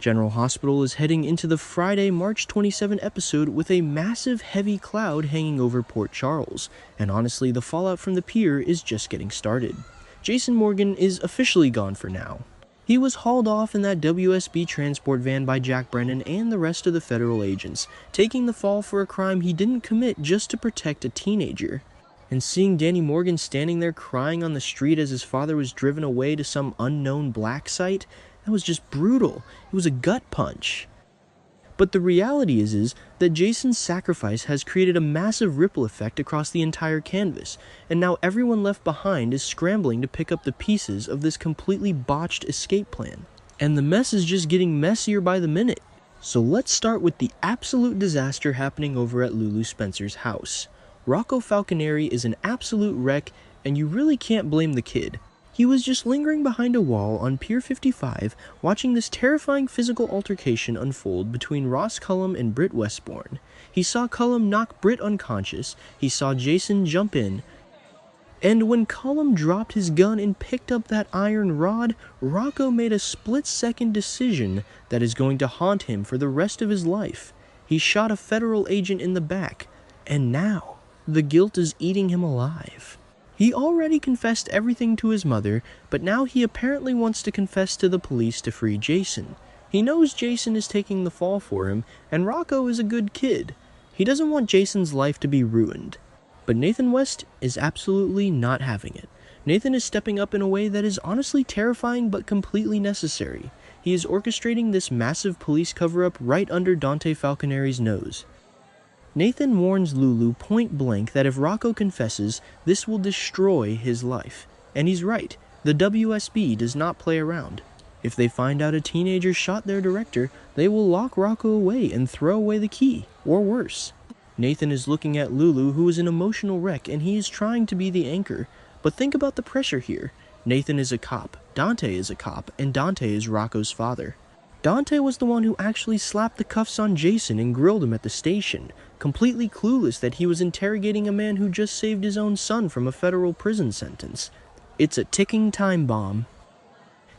General Hospital is heading into the Friday, March 27 episode with a massive heavy cloud hanging over Port Charles, and honestly, the fallout from the pier is just getting started. Jason Morgan is officially gone for now. He was hauled off in that WSB transport van by Jack Brennan and the rest of the federal agents, taking the fall for a crime he didn't commit just to protect a teenager. And seeing Danny Morgan standing there crying on the street as his father was driven away to some unknown black site, that was just brutal. It was a gut punch. But the reality is that Jason's sacrifice has created a massive ripple effect across the entire canvas, and now everyone left behind is scrambling to pick up the pieces of this completely botched escape plan. And the mess is just getting messier by the minute. So let's start with the absolute disaster happening over at Lulu Spencer's house. Rocco Falconeri is an absolute wreck, and you really can't blame the kid. He was just lingering behind a wall on Pier 55, watching this terrifying physical altercation unfold between Ross Cullum and Britt Westbourne. He saw Cullum knock Britt unconscious, he saw Jason jump in, and when Cullum dropped his gun and picked up that iron rod, Rocco made a split-second decision that is going to haunt him for the rest of his life. He shot a federal agent in the back, and now the guilt is eating him alive. He already confessed everything to his mother, but now he apparently wants to confess to the police to free Jason. He knows Jason is taking the fall for him, and Rocco is a good kid. He doesn't want Jason's life to be ruined. But Nathan West is absolutely not having it. Nathan is stepping up in a way that is honestly terrifying but completely necessary. He is orchestrating this massive police cover-up right under Dante Falconeri's nose. Nathan warns Lulu point blank that if Rocco confesses, this will destroy his life. And he's right, the WSB does not play around. If they find out a teenager shot their director, they will lock Rocco away and throw away the key, or worse. Nathan is looking at Lulu, who is an emotional wreck, and he is trying to be the anchor. But think about the pressure here. Nathan is a cop, Dante is a cop, and Dante is Rocco's father. Dante was the one who actually slapped the cuffs on Jason and grilled him at the station, completely clueless that he was interrogating a man who just saved his own son from a federal prison sentence. It's a ticking time bomb.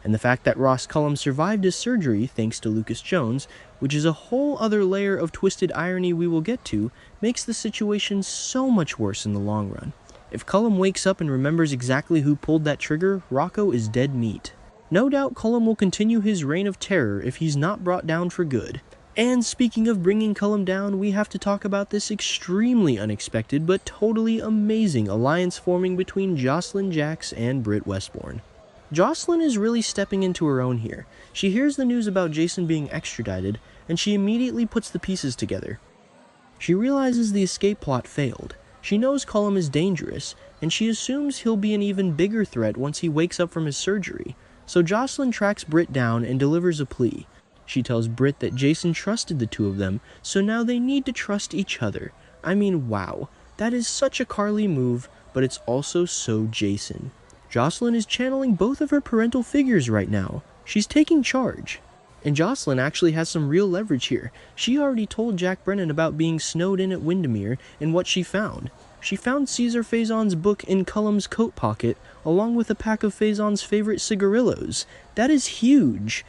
And the fact that Ross Cullum survived his surgery thanks to Lucas Jones, which is a whole other layer of twisted irony we will get to, makes the situation so much worse in the long run. If Cullum wakes up and remembers exactly who pulled that trigger, Rocco is dead meat. No doubt Cullum will continue his reign of terror if he's not brought down for good. And speaking of bringing Cullum down, we have to talk about this extremely unexpected but totally amazing alliance forming between Jocelyn Jax and Britt Westbourne. Jocelyn is really stepping into her own here. She hears the news about Jason being extradited, and she immediately puts the pieces together. She realizes the escape plot failed. She knows Cullum is dangerous, and she assumes he'll be an even bigger threat once he wakes up from his surgery. So Jocelyn tracks Britt down and delivers a plea. She tells Britt that Jason trusted the two of them, so now they need to trust each other. I mean, wow, that is such a Carly move, but it's also so Jason. Jocelyn is channeling both of her parental figures right now. She's taking charge. And Jocelyn actually has some real leverage here. She already told Jack Brennan about being snowed in at Windermere and what she found. She found Caesar Faison's book in Cullum's coat pocket, along with a pack of Faison's favorite cigarillos. That is huge.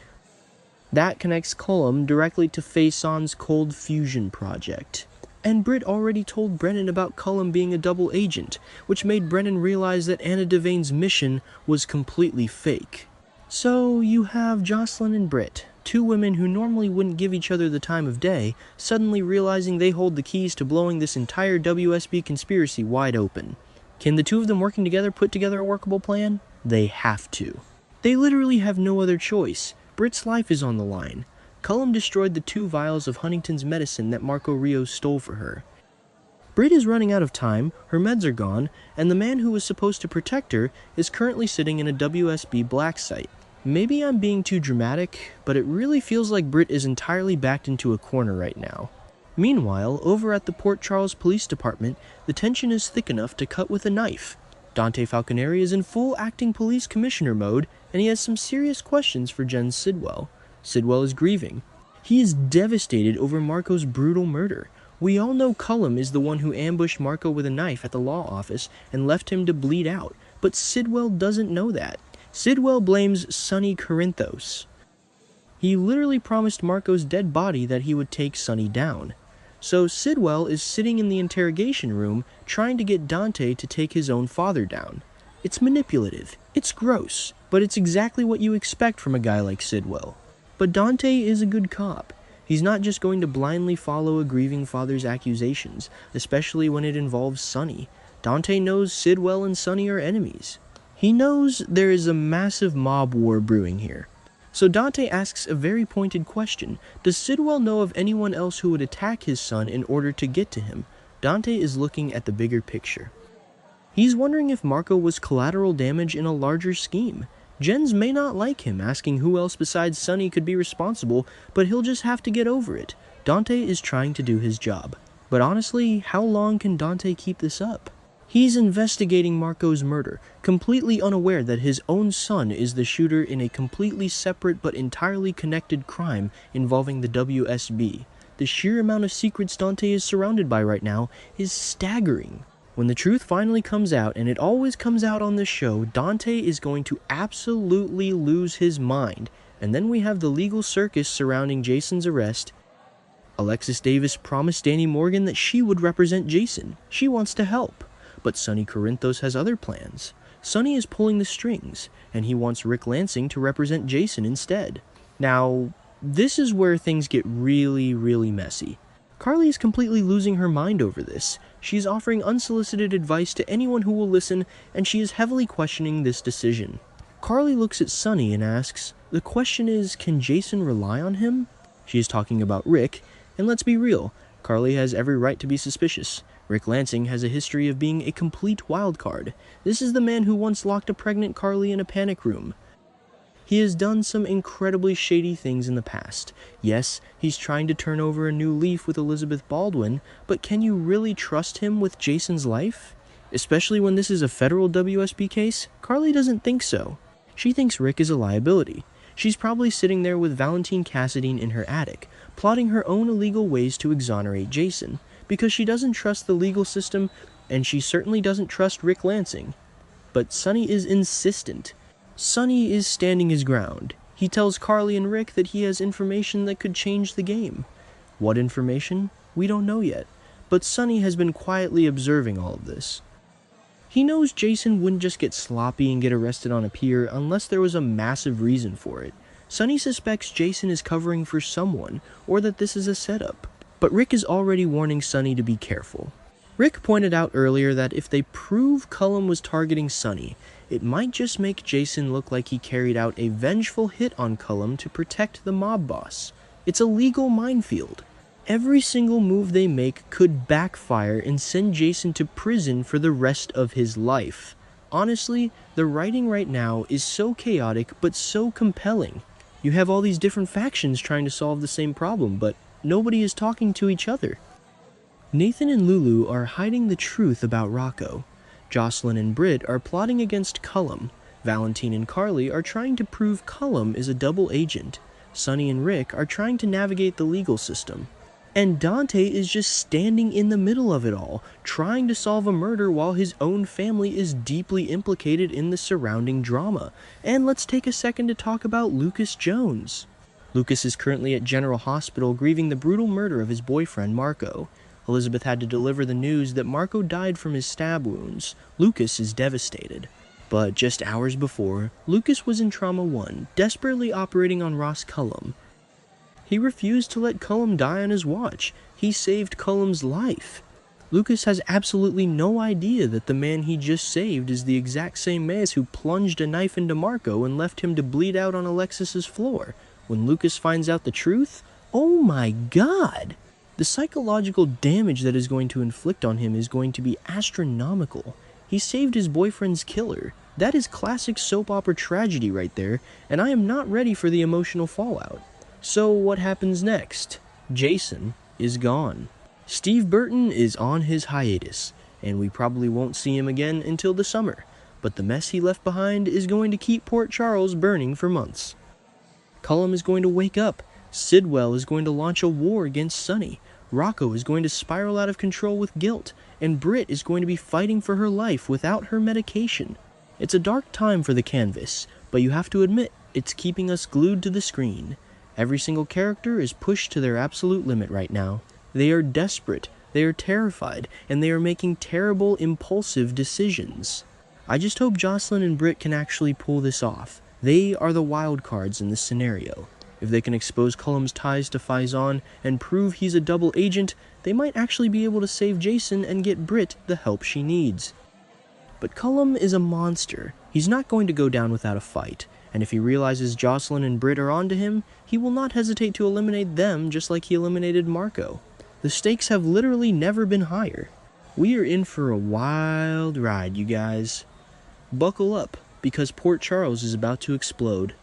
That connects Cullum directly to Faison's cold fusion project. And Britt already told Brennan about Cullum being a double agent, which made Brennan realize that Anna Devane's mission was completely fake. So you have Jocelyn and Britt, two women who normally wouldn't give each other the time of day, suddenly realizing they hold the keys to blowing this entire WSB conspiracy wide open. Can the two of them working together put together a workable plan? They have to. They literally have no other choice. Britt's life is on the line. Cullum destroyed the 2 vials of Huntington's medicine that Marco Rios stole for her. Britt is running out of time, her meds are gone, and the man who was supposed to protect her is currently sitting in a WSB black site. Maybe I'm being too dramatic, but it really feels like Britt is entirely backed into a corner right now. Meanwhile, over at the Port Charles Police Department, the tension is thick enough to cut with a knife. Dante Falconeri is in full acting police commissioner mode, and he has some serious questions for Jen Sidwell. Sidwell is grieving. He is devastated over Marco's brutal murder. We all know Cullum is the one who ambushed Marco with a knife at the law office and left him to bleed out, but Sidwell doesn't know that. Sidwell blames Sonny Corinthos. He literally promised Marco's dead body that he would take Sonny down. So Sidwell is sitting in the interrogation room trying to get Dante to take his own father down. It's manipulative, it's gross, but it's exactly what you expect from a guy like Sidwell. But Dante is a good cop. He's not just going to blindly follow a grieving father's accusations, especially when it involves Sonny. Dante knows Sidwell and Sonny are enemies. He knows there is a massive mob war brewing here. So Dante asks a very pointed question. Does Sidwell know of anyone else who would attack his son in order to get to him? Dante is looking at the bigger picture. He's wondering if Marco was collateral damage in a larger scheme. Jens may not like him asking who else besides Sonny could be responsible, but he'll just have to get over it. Dante is trying to do his job. But honestly, how long can Dante keep this up? He's investigating Marco's murder, completely unaware that his own son is the shooter in a completely separate but entirely connected crime involving the WSB. The sheer amount of secrets Dante is surrounded by right now is staggering. When the truth finally comes out, and it always comes out on this show, Dante is going to absolutely lose his mind. And then we have the legal circus surrounding Jason's arrest. Alexis Davis promised Danny Morgan that she would represent Jason. She wants to help. But Sonny Corinthos has other plans. Sonny is pulling the strings, and he wants Rick Lansing to represent Jason instead. Now, this is where things get really, really messy. Carly is completely losing her mind over this. She's offering unsolicited advice to anyone who will listen, and she is heavily questioning this decision. Carly looks at Sonny and asks, the question is, can Jason rely on him? She is talking about Rick, and let's be real, Carly has every right to be suspicious. Rick Lansing has a history of being a complete wild card. This is the man who once locked a pregnant Carly in a panic room. He has done some incredibly shady things in the past. Yes, he's trying to turn over a new leaf with Elizabeth Baldwin, but can you really trust him with Jason's life? Especially when this is a federal WSB case? Carly doesn't think so. She thinks Rick is a liability. She's probably sitting there with Valentine Cassadine in her attic, plotting her own illegal ways to exonerate Jason, because she doesn't trust the legal system, and she certainly doesn't trust Rick Lansing. But Sonny is insistent. Sonny is standing his ground. He tells Carly and Rick that he has information that could change the game. What information? We don't know yet, but Sonny has been quietly observing all of this. He knows Jason wouldn't just get sloppy and get arrested on a pier unless there was a massive reason for it. Sonny suspects Jason is covering for someone, or that this is a setup. But Rick is already warning Sonny to be careful. Rick pointed out earlier that if they prove Cullum was targeting Sonny, it might just make Jason look like he carried out a vengeful hit on Cullum to protect the mob boss. It's a legal minefield. Every single move they make could backfire and send Jason to prison for the rest of his life. Honestly, the writing right now is so chaotic but so compelling. You have all these different factions trying to solve the same problem, but nobody is talking to each other. Nathan and Lulu are hiding the truth about Rocco. Jocelyn and Britt are plotting against Cullum. Valentine and Carly are trying to prove Cullum is a double agent. Sonny and Rick are trying to navigate the legal system. And Dante is just standing in the middle of it all, trying to solve a murder while his own family is deeply implicated in the surrounding drama. And let's take a second to talk about Lucas Jones. Lucas is currently at General Hospital grieving the brutal murder of his boyfriend Marco. Elizabeth had to deliver the news that Marco died from his stab wounds. Lucas is devastated. But just hours before, Lucas was in Trauma 1, desperately operating on Ross Cullum. He refused to let Cullum die on his watch. He saved Cullum's life. Lucas has absolutely no idea that the man he just saved is the exact same man who plunged a knife into Marco and left him to bleed out on Alexis's floor. When Lucas finds out the truth, oh my god! The psychological damage that is going to inflict on him is going to be astronomical. He saved his boyfriend's killer. That is classic soap opera tragedy right there, and I am not ready for the emotional fallout. So what happens next? Jason is gone. Steve Burton is on his hiatus, and we probably won't see him again until the summer, but the mess he left behind is going to keep Port Charles burning for months. Cullum is going to wake up. Sidwell is going to launch a war against Sonny. Rocco is going to spiral out of control with guilt, and Britt is going to be fighting for her life without her medication. It's a dark time for the canvas, but you have to admit, it's keeping us glued to the screen. Every single character is pushed to their absolute limit right now. They are desperate, they are terrified, and they are making terrible, impulsive decisions. I just hope Jocelyn and Britt can actually pull this off. They are the wild cards in this scenario. If they can expose Cullum's ties to Faison and prove he's a double agent, they might actually be able to save Jason and get Britt the help she needs. But Cullum is a monster. He's not going to go down without a fight, and if he realizes Jocelyn and Britt are onto him, he will not hesitate to eliminate them just like he eliminated Marco. The stakes have literally never been higher. We are in for a wild ride, you guys. Buckle up, because Port Charles is about to explode.